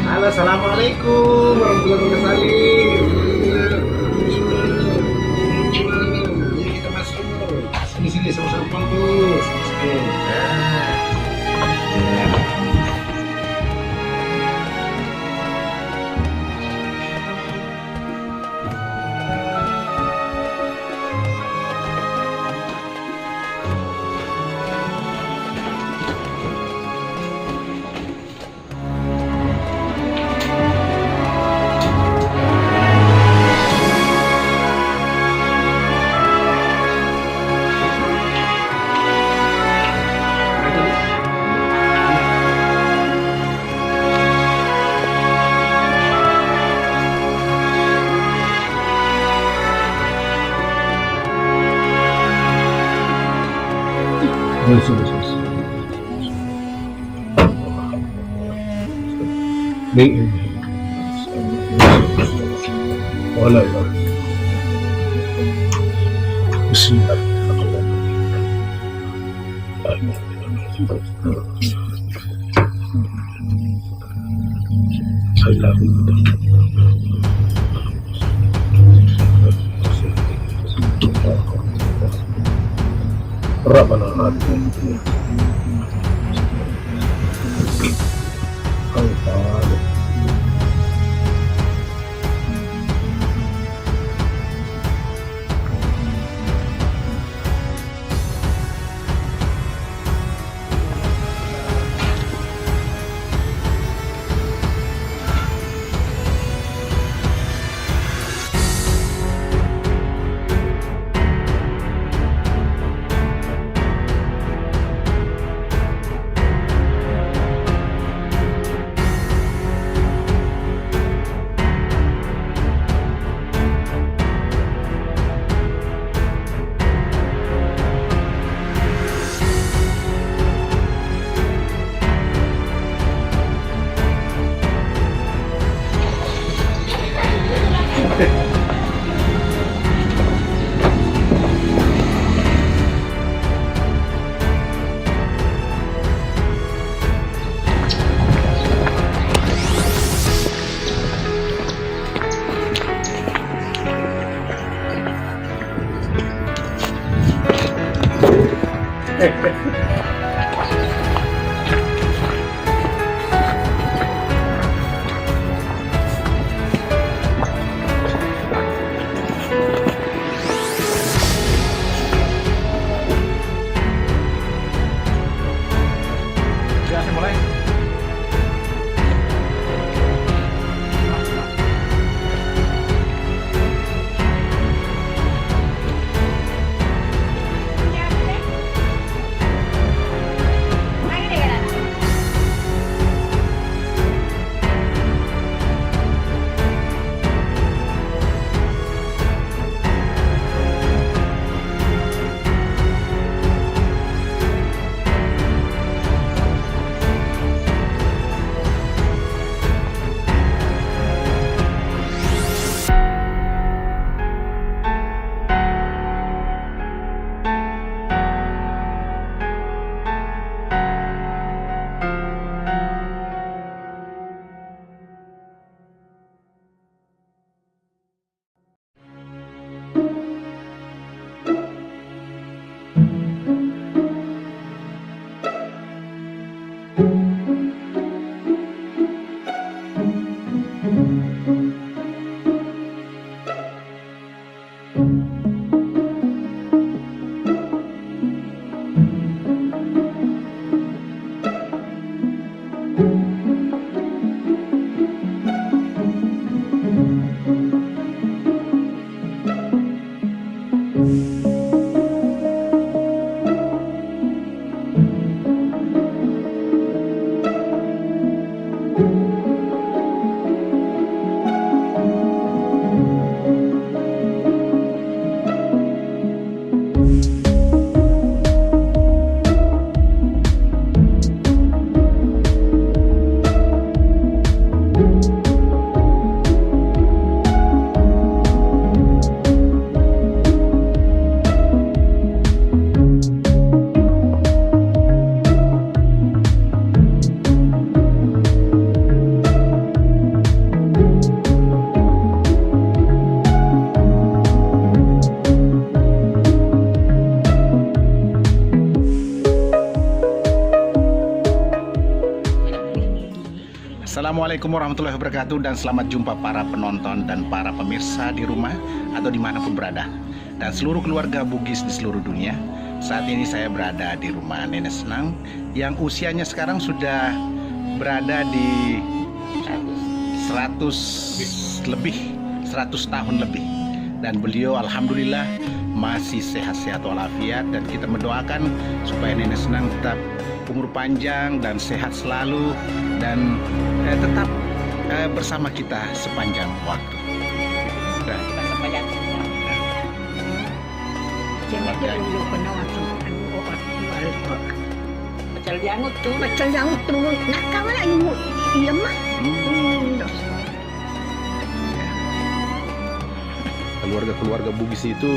Halo, assalamualaikum warahmatullahi wabarakatuh. Jadi kita masuk. Sini sama-sama bagus. Oke. Wala ba? Rabbana atina Assalamualaikum warahmatullahi wabarakatuh, dan selamat jumpa para penonton dan para pemirsa di rumah atau dimanapun berada, dan seluruh keluarga Bugis di seluruh dunia. Saat ini saya berada di rumah Nenek Senang yang usianya sekarang sudah berada di 100 tahun lebih, dan beliau alhamdulillah masih sehat-sehat walafiat, dan kita mendoakan supaya Nenek Senang tetap umur panjang dan sehat selalu, dan tetap bersama kita sepanjang waktu. Dan Macam diangut tu nak kawan lagi iya mah. Keluarga-keluarga Bugis itu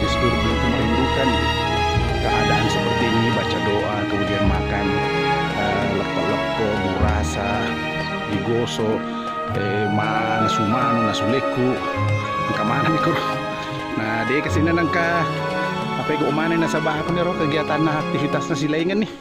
di seluruh dunia itu merindukan keadaan seperti ini, baca doa, kemudian makan lepo-lepo, burasa, digoso, nasumanu, nasuleku, kemana nih kur? Nah dia kesini nangka apa yang umane nasabah aku nih kegiatan aktivitasnya silaingan nih.